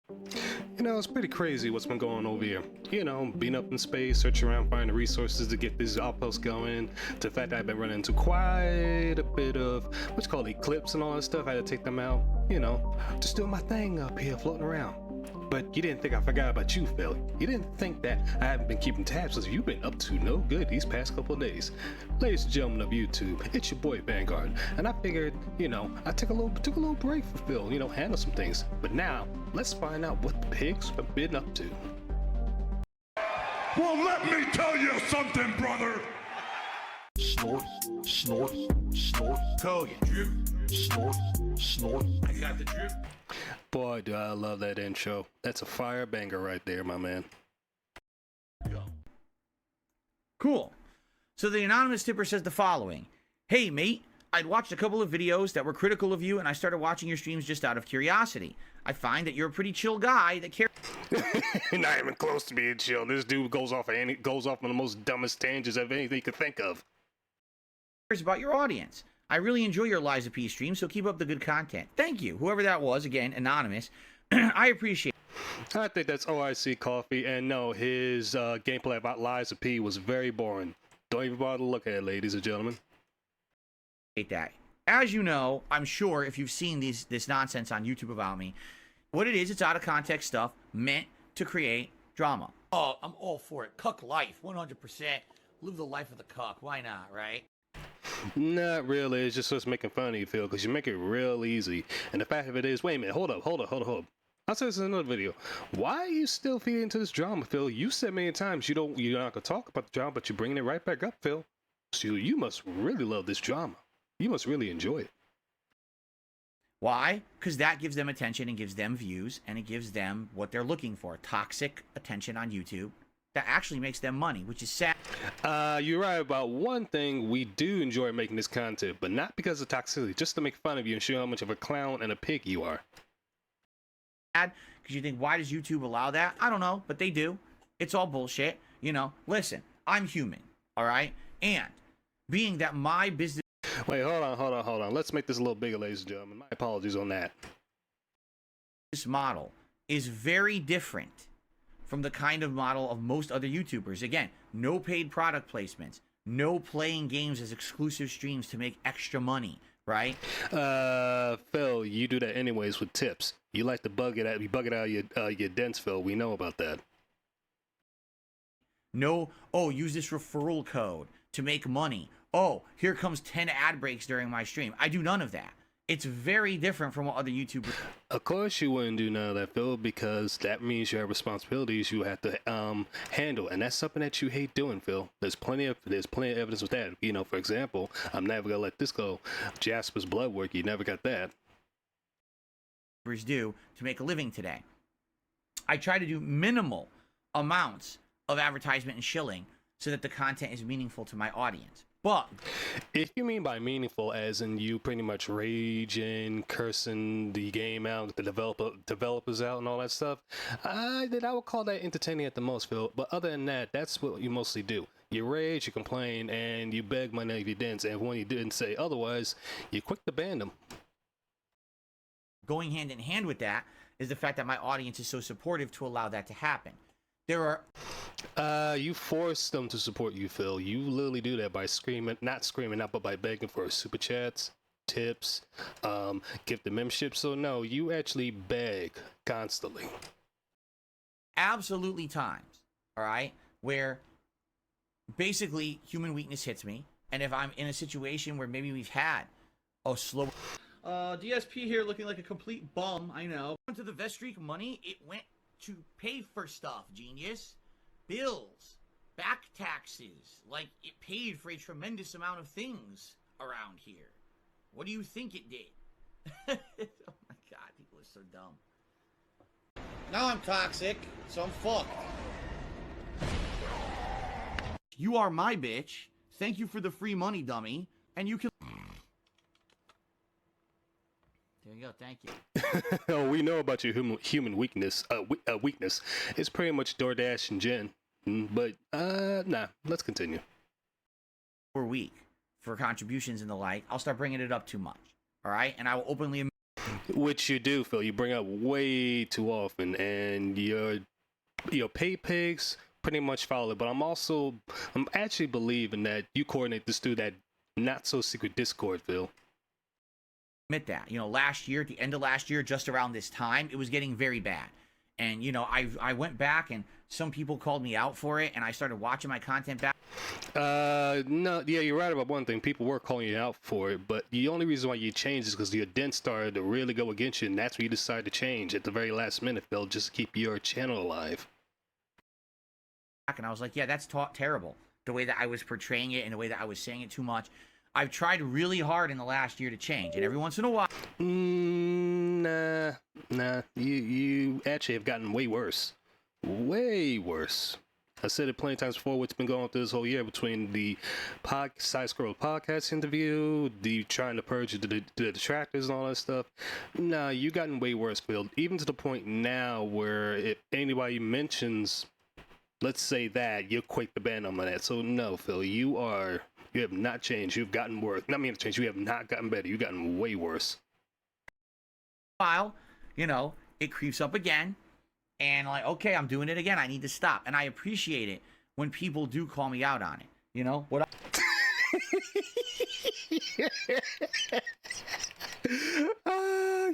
You know, it's pretty crazy what's been going on over here. You know, being up in space, searching around, finding resources to get these outposts going. To the fact that I've been running into quite a bit of what's called eclipse and all that stuff. I had to take them out. You know, just doing my thing up here, floating around. But you didn't think I forgot about you, Phil. You didn't think that I haven't been keeping tabs because you've been up to no good these past couple of days. Ladies and gentlemen of YouTube, it's your boy Vanguard, and I figured, you know, I took a little break for Phil, you know, handle some things. But now, let's find out what the pigs have been up to. Well, let me tell you something, brother. Snort, snort, snort. Code. Drip. Snort, snort. I got the drip. Boy, do I love that intro. That's a fire banger right there, my man. Cool. So the anonymous tipper says the following. Hey, mate, I'd watched a couple of videos that were critical of you, and I started watching your streams just out of curiosity. I find that you're a pretty chill guy that cares Not even close to being chill. This dude goes off on the most dumbest tangents of anything you could think of. about your audience. I really enjoy your Liza P stream, so keep up the good content. Thank you, whoever that was, again, anonymous. I appreciate I think that's OIC Coffee, and no, his gameplay about Liza P was very boring. Don't even bother to look at it, ladies and gentlemen. that. As you know, I'm sure if you've seen this nonsense on YouTube about me, what it is, it's out of context stuff meant to create drama. Oh, I'm all for it. Cuck life, 100%. Live the life of the cuck. Why not, right? Not really. It's just us making fun of you, Phil, because you make it real easy. And the fact of it is, wait a minute, hold up. I'll say this in another video. Why are you still feeding into this drama, Phil? You said many times you're not gonna talk about the drama, but you're bringing it right back up, Phil. So you must really love this drama. You must really enjoy it. Why? Because that gives them attention and gives them views, and it gives them what they're looking for. Toxic attention on YouTube. That actually makes them money, which is sad. You're right about one thing. We do enjoy making this content, but not because of toxicity, just to make fun of you and show how much of a clown and a pig you are. Because you think, why does YouTube allow that? I don't know, but they do. It's all bullshit. You know, listen, I'm human, all right? And being that my business Wait, hold on. Let's make this a little bigger, ladies and gentlemen. My apologies on that. model is very different from the kind of model of most other YouTubers. Again, no paid product placements, no playing games as exclusive streams to make extra money, right? Phil, you do that anyways with tips. You like to bug it out of your dents, Phil. We know about that. No, oh, use this referral code to make money. Oh, here comes 10 ad breaks during my stream. I do none of that. It's very different from what other YouTubers. Of course you wouldn't do none of that, Phil, because that means you have responsibilities you have to handle, and that's something that you hate doing, Phil. There's plenty of evidence with that. You know, for example, I'm never gonna let this go. Jasper's blood work, you never got that. Do to make a living today. I try to do minimal amounts of advertisement and shilling so that the content is meaningful to my audience. But if you mean by meaningful as in you pretty much raging, cursing the game out, the developers out and all that stuff, I would call that entertaining at the most, Phil. But other than that, that's what you mostly do. You rage, you complain, and you beg money if you didn't. And when you didn't say otherwise, you're quick to ban them. going hand in hand with that is the fact that my audience is so supportive to allow that to happen. There are you force them to support you, Phil. You literally do that by not screaming out, but by begging for super chats, tips, gift the membership. So no, you actually beg constantly. absolutely times, all right, where basically human weakness hits me, and if I'm in a situation where maybe we've had a slow DSP here looking like a complete bum, I know. to the Vestreak money, it went to pay for stuff, genius. Bills, back taxes, like it paid for a tremendous amount of things around here. What do you think it did? Oh my god, people are so dumb. Now I'm toxic, so I'm fucked. You are my bitch. Thank you for the free money, dummy. And you can... There you go, thank you. Oh, we know about your human weakness. Weakness. It's pretty much DoorDash and Jen. But nah. Let's continue. Per week for contributions and the like, I'll start bringing it up too much. All right, and I will openly. Which you do, Phil. You bring up way too often, and your pay pigs pretty much follow it. But I'm actually believing that you coordinate this through that not so secret Discord, Phil. Admit that. You know, last year, at the end of last year, just around this time, it was getting very bad. And, you know, I went back and some people called me out for it, and I started watching my content back. No, yeah, you're right about one thing. People were calling you out for it, but the only reason why you changed is because your dent started to really go against you, and that's when you decided to change at the very last minute, Phil, just to keep your channel alive. And I was like, yeah, that's terrible. The way that I was portraying it and the way that I was saying it too much. I've tried really hard in the last year to change, and every once in a while... Nah. You actually have gotten way worse. Way worse. I said it plenty of times before, what's been going through this whole year between the Side Scroll podcast interview, the trying to purge the detractors and all that stuff. Nah, you gotten way worse, Phil. Even to the point now where if anybody mentions, let's say that, you'll quick to ban them on that. So no, Phil, you have not changed. You've gotten worse. Not mean to change. You have not gotten better. You've gotten way worse. While, you know, it creeps up again. And like, okay, I'm doing it again. I need to stop. And I appreciate it when people do call me out on it. You know what?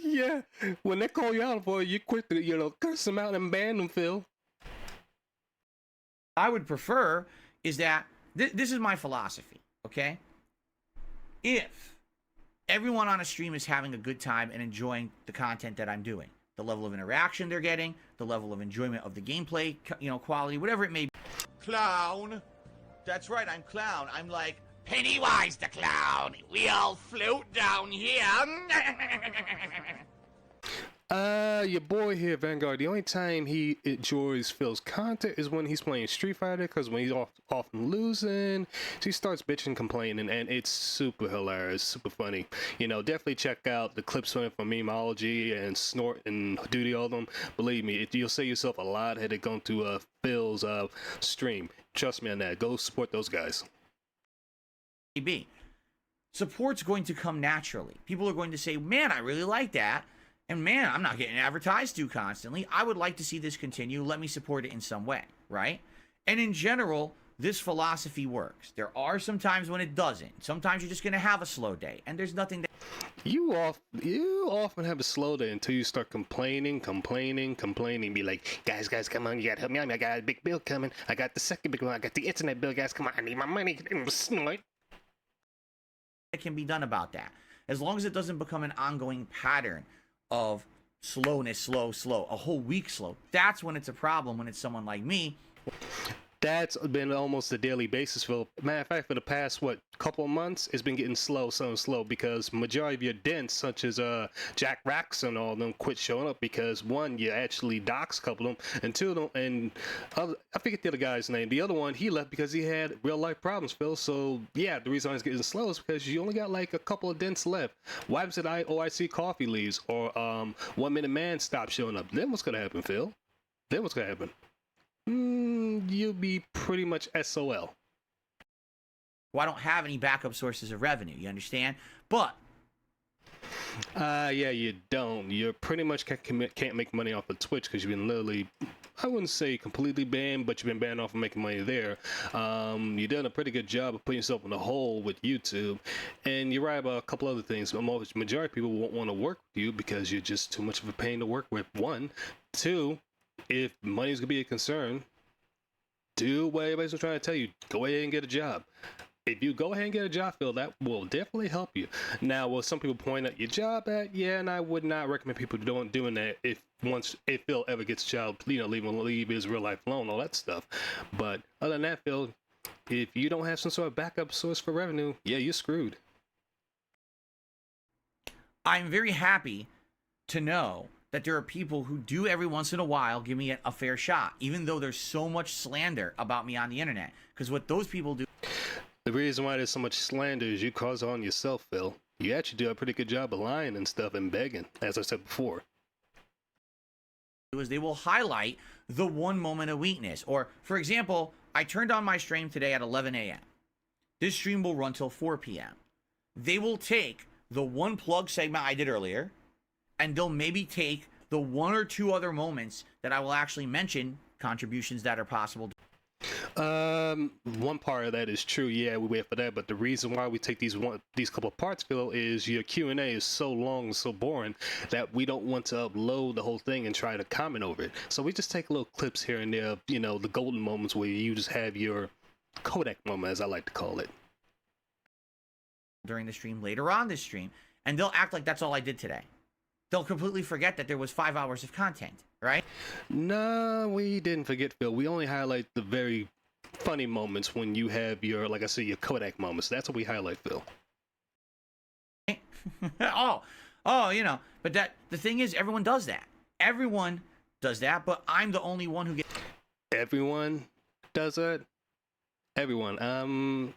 Yeah. When they call you out for it, you quick to, you know, curse them out and ban them, Phil. I would prefer is that this is my philosophy. Okay. If everyone on a stream is having a good time and enjoying the content that I'm doing, the level of interaction they're getting, the level of enjoyment of the gameplay, you know, quality, whatever it may be. Clown. That's right, I'm Clown. I'm like Pennywise the Clown. We all float down here. Your boy here, Vanguard, the only time he enjoys Phil's content is when he's playing Street Fighter, because when he's often losing, he starts bitching, complaining, and it's super hilarious, super funny. You know, definitely check out the clips from Memeology and Snort and Duty, all of them. Believe me, you'll save yourself a lot had it gone to Phil's stream. Trust me on that. Go support those guys. Support's going to come naturally. People are going to say, man, I really like that. And man, I'm not getting advertised to constantly. I would like to see this continue. Let me support it in some way, right? And in general, this philosophy works. There are some times when it doesn't. Sometimes you're just going to have a slow day, and there's nothing that... You often have a slow day until you start complaining. Be like, guys, come on, you gotta help me out. I got a big bill coming. I got the second big one. I got the internet bill, guys. Come on, I need my money. Snort. It can be done about that. As long as it doesn't become an ongoing pattern of slowness, slow, a whole week slow. That's when it's a problem, when it's someone like me. That's been almost a daily basis, Phil. Matter of fact, for the past, couple of months, it's been getting slow because majority of your dents, such as Jack Rax and all of them, quit showing up because, one, you actually doxed a couple of them, and two of them, and I forget the other guy's name. The other one, he left because he had real-life problems, Phil. So, yeah, the reason it's getting slow is because you only got, like, a couple of dents left. Why happens that OIC Coffee leaves, or 1 Minute Man stops showing up? Then what's going to happen, Phil? You'll be pretty much SOL. Well, I don't have any backup sources of revenue, you understand? But yeah, you don't. You pretty much can't make money off of Twitch because you've been literally, I wouldn't say completely banned, but you've been banned off of making money there. You've done a pretty good job of putting yourself in a hole with YouTube, and you're right about a couple other things. The majority of people won't want to work with you because you're just too much of a pain to work with. One, two, if money's gonna be a concern, do what everybody's trying to tell you. Go ahead and get a job. If you go ahead and get a job, Phil, that will definitely help you. Now, will some people point out your job at? Yeah, and I would not recommend people doing that if Phil ever gets a job, you know, leave his real life alone, all that stuff. But other than that, Phil, if you don't have some sort of backup source for revenue, yeah, you're screwed. I'm very happy to know that there are people who do every once in a while give me a fair shot, even though there's so much slander about me on the internet. Because what those people do... The reason why there's so much slander is you cause it on yourself, Phil. You actually do a pretty good job of lying and stuff and begging, as I said before. Is they will highlight the one moment of weakness. Or, for example, I turned on my stream today at 11 a.m. This stream will run till 4 p.m. They will take the one plug segment I did earlier, and they'll maybe take the one or two other moments that I will actually mention, contributions that are possible. One part of that is true. Yeah, we wait for that. But the reason why we take these couple of parts, Phil, is your Q&A is so long and so boring that we don't want to upload the whole thing and try to comment over it. So we just take little clips here and there, you know, the golden moments where you just have your Kodak moment, as I like to call it. During the stream, later on this stream, and they'll act like that's all I did today. They'll completely forget that there was 5 hours of content, right? No, we didn't forget, Phil. We only highlight the very funny moments when you have your, like I said, your Kodak moments. That's what we highlight, Phil. You know, but the thing is, everyone does that. Everyone does that, but I'm the only one who gets. Everyone does that. Everyone.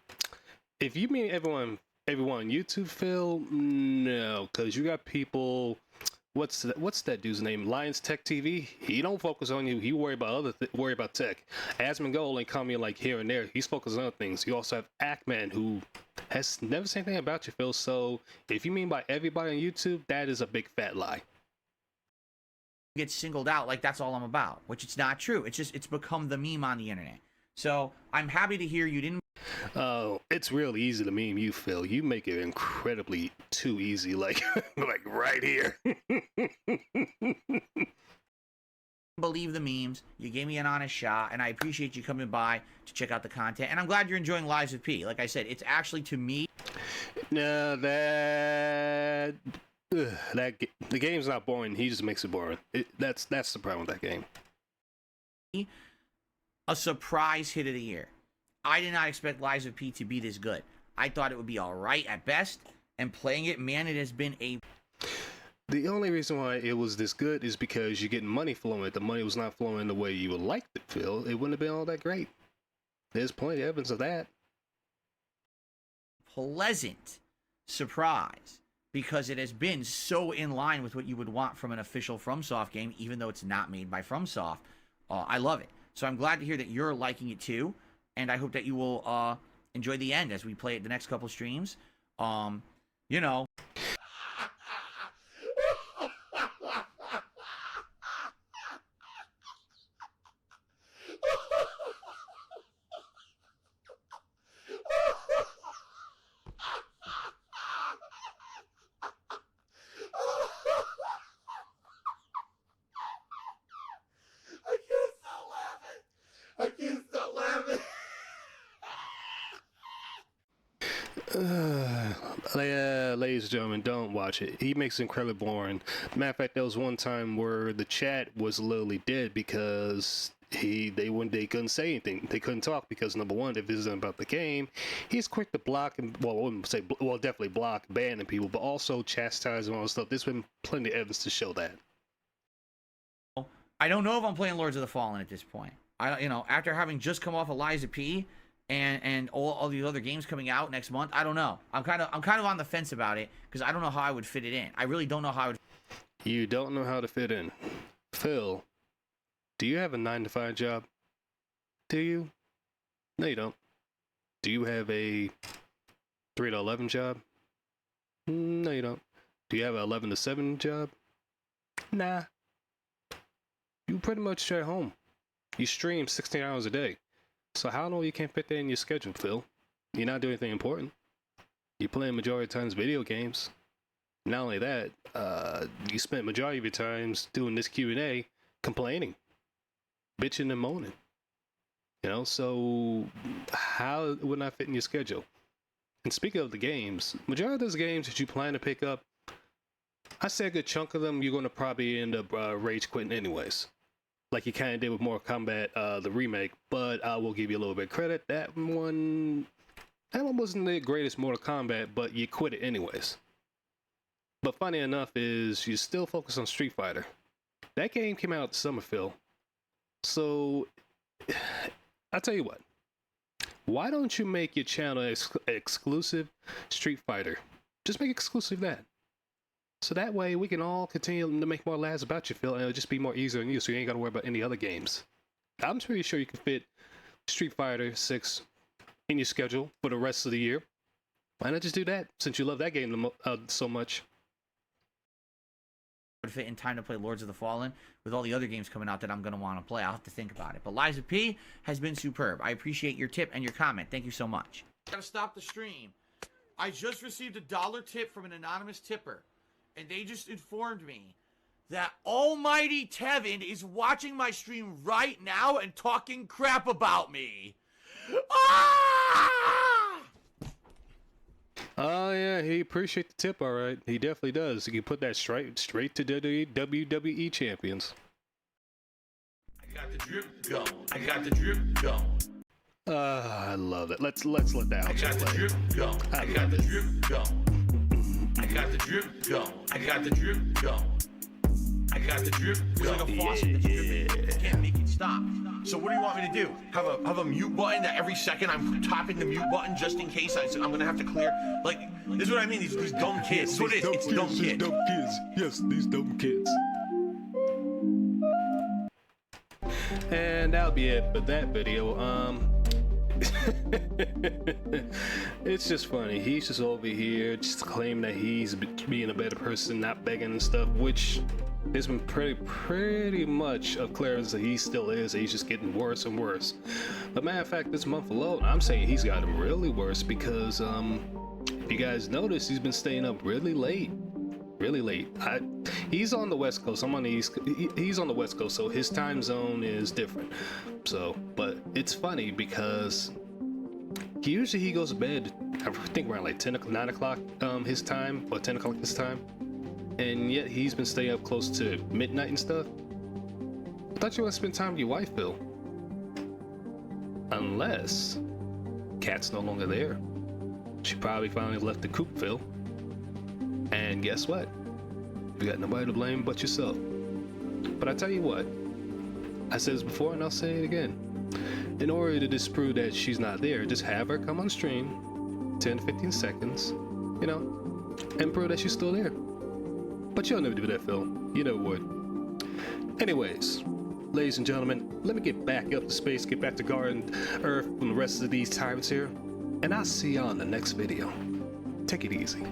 If you mean everyone on YouTube, Phil, no, because you got people. What's that dude's name? Lions Tech TV. He don't focus on you. He worry about worry about tech. Asmongold only come in like here and there. He's focused on other things. You also have Ackman, who has never said anything about you, Phil. So if you mean by everybody on YouTube, that is a big fat lie. Get singled out like that's all I'm about, which it's not true. It's become the meme on the internet. So I'm happy to hear you didn't. Oh, it's real easy to meme you, Phil. You make it incredibly too easy, like like right here. Believe the memes. You gave me an honest shot, and I appreciate you coming by to check out the content. And I'm glad you're enjoying Lives with P. Like I said, it's actually, to me, No, the game's not boring. He just makes it boring. That's the problem with that game. a surprise hit of the year. I did not expect Lives of P to be this good. I thought it would be all right at best, and playing it, man, it has been a... The only reason why it was this good is because you're getting money flowing. If the money was not flowing the way you would like it, Phil, it wouldn't have been all that great. There's plenty of evidence of that. Pleasant surprise, because it has been so in line with what you would want from an official FromSoft game, even though it's not made by FromSoft. I love it. So I'm glad to hear that you're liking it too, and I hope that you will enjoy the end as we play it the next couple streams. You know. Ladies and gentlemen, don't watch it. He makes it incredibly boring. Matter of fact, there was one time where the chat was literally dead because they couldn't say anything. They couldn't talk because, number one, if this isn't about the game, he's quick to block and, well, I wouldn't say, well, definitely block, banning people, but also chastise and all that stuff. There's been plenty of evidence to show that. I don't know if I'm playing Lords of the Fallen at this point. After having just come off Eliza P. and all these other games coming out next month, I don't know. I'm kind of on the fence about it because I don't know how I would fit it in. I really don't know how I would. You don't know how to fit in. Phil, do you have a 9-to-5 job? Do you? No, you don't. Do you have a 3 to 11 job? No, you don't. Do you have an 11 to 7 job? Nah. You pretty much stay at home. You stream 16 hours a day. So how long you can't fit that in your schedule, Phil? You're not doing anything important. You're playing majority of times video games. Not only that, you spent majority of your times doing this Q&A complaining, bitching and moaning. So how would not fit in your schedule? And speaking of the games, majority of those games that you plan to pick up, I say a good chunk of them, you're going to probably end up rage quitting anyways. Like you kind of did with Mortal Kombat, the remake, but I will give you a little bit of credit. That one wasn't the greatest Mortal Kombat, but you quit it anyways. But funny enough is you still focus on Street Fighter. That game came out this summer, Phil. So I'll tell you what. Why don't you make your channel exclusive Street Fighter? Just make it exclusive that. So that way we can all continue to make more laughs about you, Phil, and it'll just be more easier on you, so you ain't got to worry about any other games. I'm pretty sure you can fit Street Fighter 6 in your schedule for the rest of the year. Why not just do that, since you love that game so much? would fit in time to play Lords of the Fallen with all the other games coming out that I'm going to want to play. I'll have to think about it. But Liza P has been superb. I appreciate your tip and your comment. Thank you so much. Gotta stop the stream. I just received a $1 tip from an anonymous tipper, and they just informed me that Almighty Tevin is watching my stream right now and talking crap about me. Ah! Oh yeah, he appreciate the tip, all right. He definitely does. He can put that straight to WWE champions. I got the drip going. I got the drip going. I love it. Let's let that I out. got the drip going. I got the drip going. I got the drip going. I got the drip going. I got the drip It's going. like a faucet that's dripping. You can't make it stop. So what do you want me to do? Have a mute button that every second I'm tapping the mute button just in case I'm gonna have to clear? Like, this is what I mean. These dumb kids. This is what it is. It's dumb These kids. dumb kids. Yes, these dumb kids. And that'll be it for that video. It's just funny. He's just over here just claiming that he's being a better person, not begging and stuff, which has been pretty much of clearance that he still is. He's just getting worse and worse. But matter of fact, this month alone, I'm saying he's gotten really worse because if you guys notice, he's been staying up really late. He's on the West Coast. I'm on the East. He's on the West Coast, so his time zone is different. So, but it's funny because usually he goes to bed, I think around like 9 o'clock his time, or 10 o'clock his time, and yet he's been staying up close to midnight and stuff. I thought you want to spend time with your wife, Phil. Unless Kat's no longer there. She probably finally left the coop, Phil. And guess what? You got nobody to blame but yourself. But I tell you what, I said this before and I'll say it again. In order to disprove that she's not there, just have her come on stream, 10 to 15 seconds, you know, and prove that she's still there. But you'll never do that, Phil. You never would. Anyways, ladies and gentlemen, let me get back up to space, get back to Garden Earth from the rest of these tyrants here, and I'll see y'all in the next video. Take it easy.